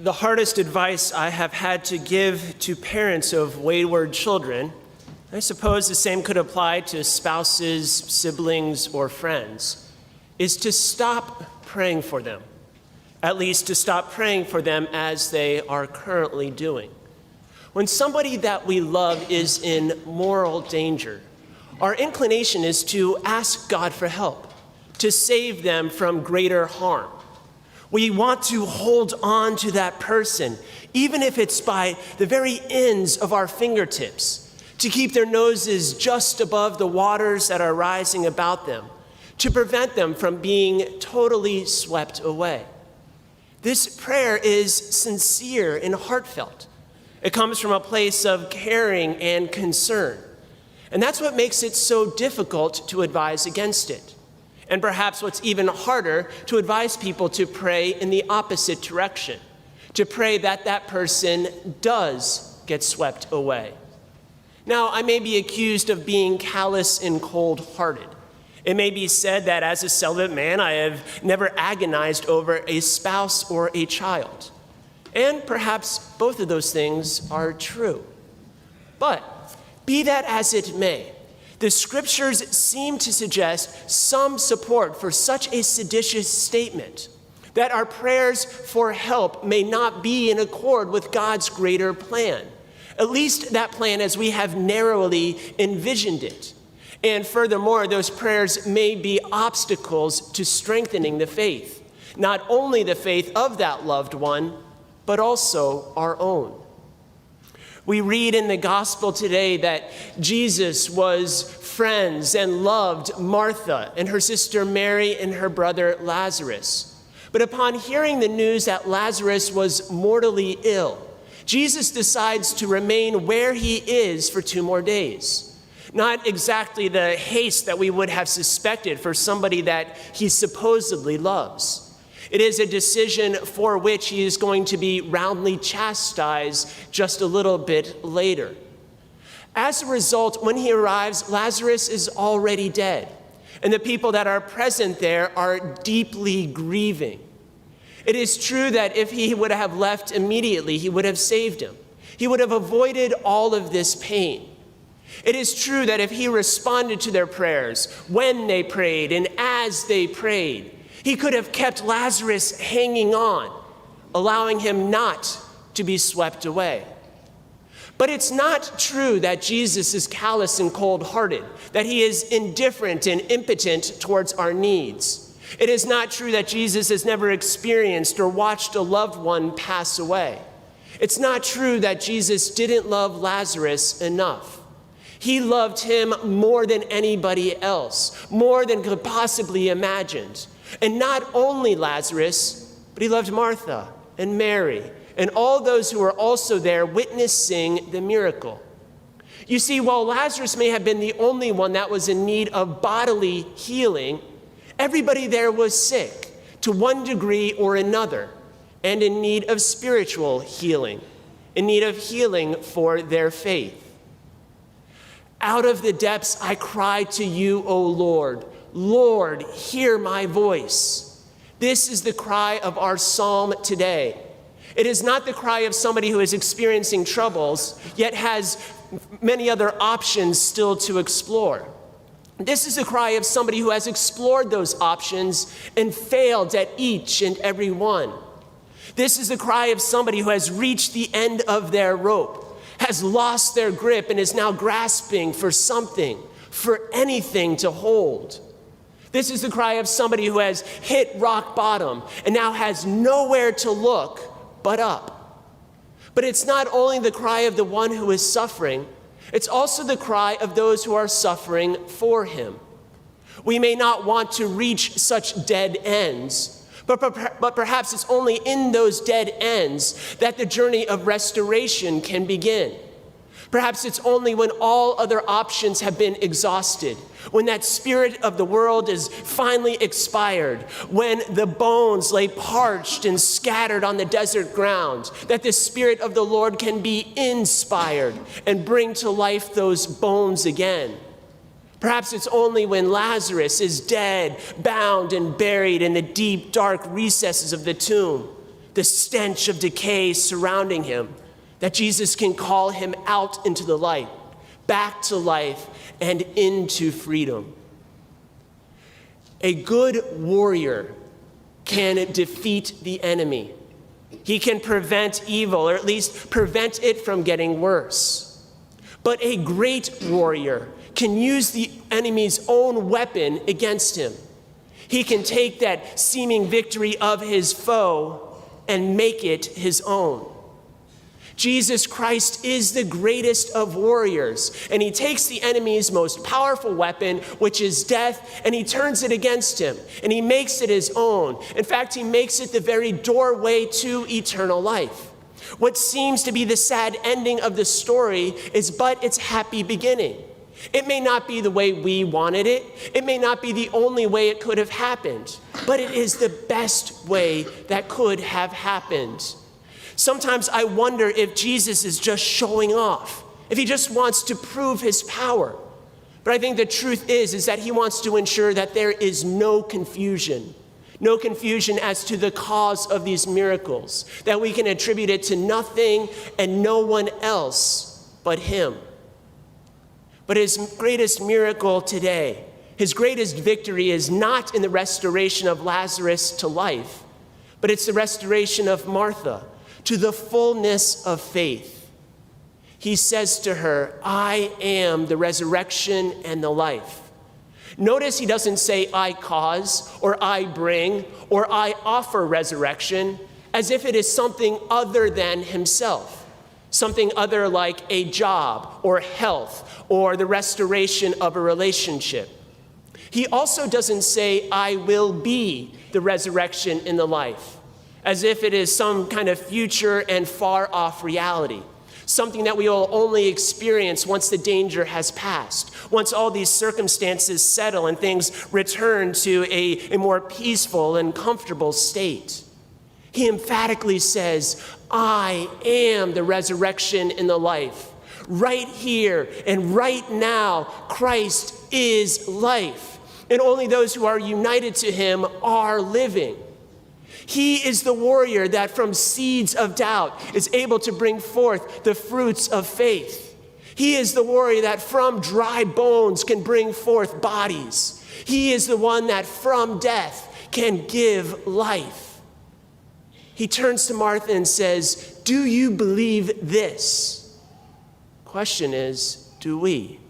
The hardest advice I have had to give to parents of wayward children, I suppose the same could apply to spouses, siblings, or friends, is to stop praying for them. At least to stop praying for them as they are currently doing. When somebody that we love is in moral danger, our inclination is to ask God for help, to save them from greater harm. We want to hold on to that person, even if it's by the very ends of our fingertips, to keep their noses just above the waters that are rising about them, to prevent them from being totally swept away. This prayer is sincere and heartfelt. It comes from a place of caring and concern. And that's what makes it so difficult to advise against it. And perhaps what's even harder, to advise people to pray in the opposite direction, to pray that that person does get swept away. Now, I may be accused of being callous and cold-hearted. It may be said that as a celibate man, I have never agonized over a spouse or a child. And perhaps both of those things are true. But be that as it may, the scriptures seem to suggest some support for such a seditious statement, that our prayers for help may not be in accord with God's greater plan, at least that plan as we have narrowly envisioned it. And furthermore, those prayers may be obstacles to strengthening the faith, not only the faith of that loved one, but also our own. We read in the gospel today that Jesus was friends and loved Martha and her sister Mary and her brother Lazarus. But upon hearing the news that Lazarus was mortally ill, Jesus decides to remain where he is for 2 more days. Not exactly the haste that we would have suspected for somebody that he supposedly loves. It is a decision for which he is going to be roundly chastised just a little bit later. As a result, when he arrives, Lazarus is already dead, and the people that are present there are deeply grieving. It is true that if he would have left immediately, he would have saved him. He would have avoided all of this pain. It is true that if he responded to their prayers when they prayed and as they prayed, he could have kept Lazarus hanging on, allowing him not to be swept away. But it's not true that Jesus is callous and cold-hearted, that he is indifferent and impotent towards our needs. It is not true that Jesus has never experienced or watched a loved one pass away. It's not true that Jesus didn't love Lazarus enough. He loved him more than anybody else, more than could possibly imagined. And not only Lazarus, but he loved Martha and Mary and all those who were also there witnessing the miracle. You see, while Lazarus may have been the only one that was in need of bodily healing, everybody there was sick to one degree or another and in need of spiritual healing, in need of healing for their faith. Out of the depths I cry to you, O Lord. Lord, hear my voice. This is the cry of our psalm today. It is not the cry of somebody who is experiencing troubles, yet has many other options still to explore. This is the cry of somebody who has explored those options and failed at each and every one. This is the cry of somebody who has reached the end of their rope, has lost their grip, and is now grasping for something, for anything to hold. This is the cry of somebody who has hit rock bottom and now has nowhere to look but up. But it's not only the cry of the one who is suffering, it's also the cry of those who are suffering for him. We may not want to reach such dead ends, but perhaps it's only in those dead ends that the journey of restoration can begin. Perhaps it's only when all other options have been exhausted, when that spirit of the world is finally expired, when the bones lay parched and scattered on the desert ground, that the Spirit of the Lord can be inspired and bring to life those bones again. Perhaps it's only when Lazarus is dead, bound, and buried in the deep, dark recesses of the tomb the stench of decay surrounding him, that Jesus can call him out into the light, back to life, and into freedom. A good warrior can defeat the enemy. He can prevent evil, or at least prevent it from getting worse. But a great warrior can use the enemy's own weapon against him. He can take that seeming victory of his foe and make it his own. Jesus Christ is the greatest of warriors, and he takes the enemy's most powerful weapon, which is death, and he turns it against him, and he makes it his own. In fact, he makes it the very doorway to eternal life. What seems to be the sad ending of the story is but its happy beginning. It may not be the way we wanted it. It may not be the only way it could have happened, but it is the best way that could have happened. Sometimes I wonder if Jesus is just showing off, if he just wants to prove his power. But I think the truth is that he wants to ensure that there is no confusion as to the cause of these miracles, that we can attribute it to nothing and no one else but him. But his greatest miracle today, his greatest victory is not in the restoration of Lazarus to life, but it's the restoration of Martha to the fullness of faith. He says to her, I am the resurrection and the life. Notice he doesn't say I cause or I bring or I offer resurrection, as if it is something other than himself, something other like a job or health or the restoration of a relationship. He also doesn't say I will be the resurrection and the life, as if it is some kind of future and far-off reality, something that we will only experience once the danger has passed, once all these circumstances settle and things return to a more peaceful and comfortable state. He emphatically says, I am the resurrection and the life. Right here and right now, Christ is life, and only those who are united to him are living. He is the warrior that from seeds of doubt is able to bring forth the fruits of faith. He is the warrior that from dry bones can bring forth bodies. He is the one that from death can give life. He turns to Martha and says, do you believe this? Question is, do we?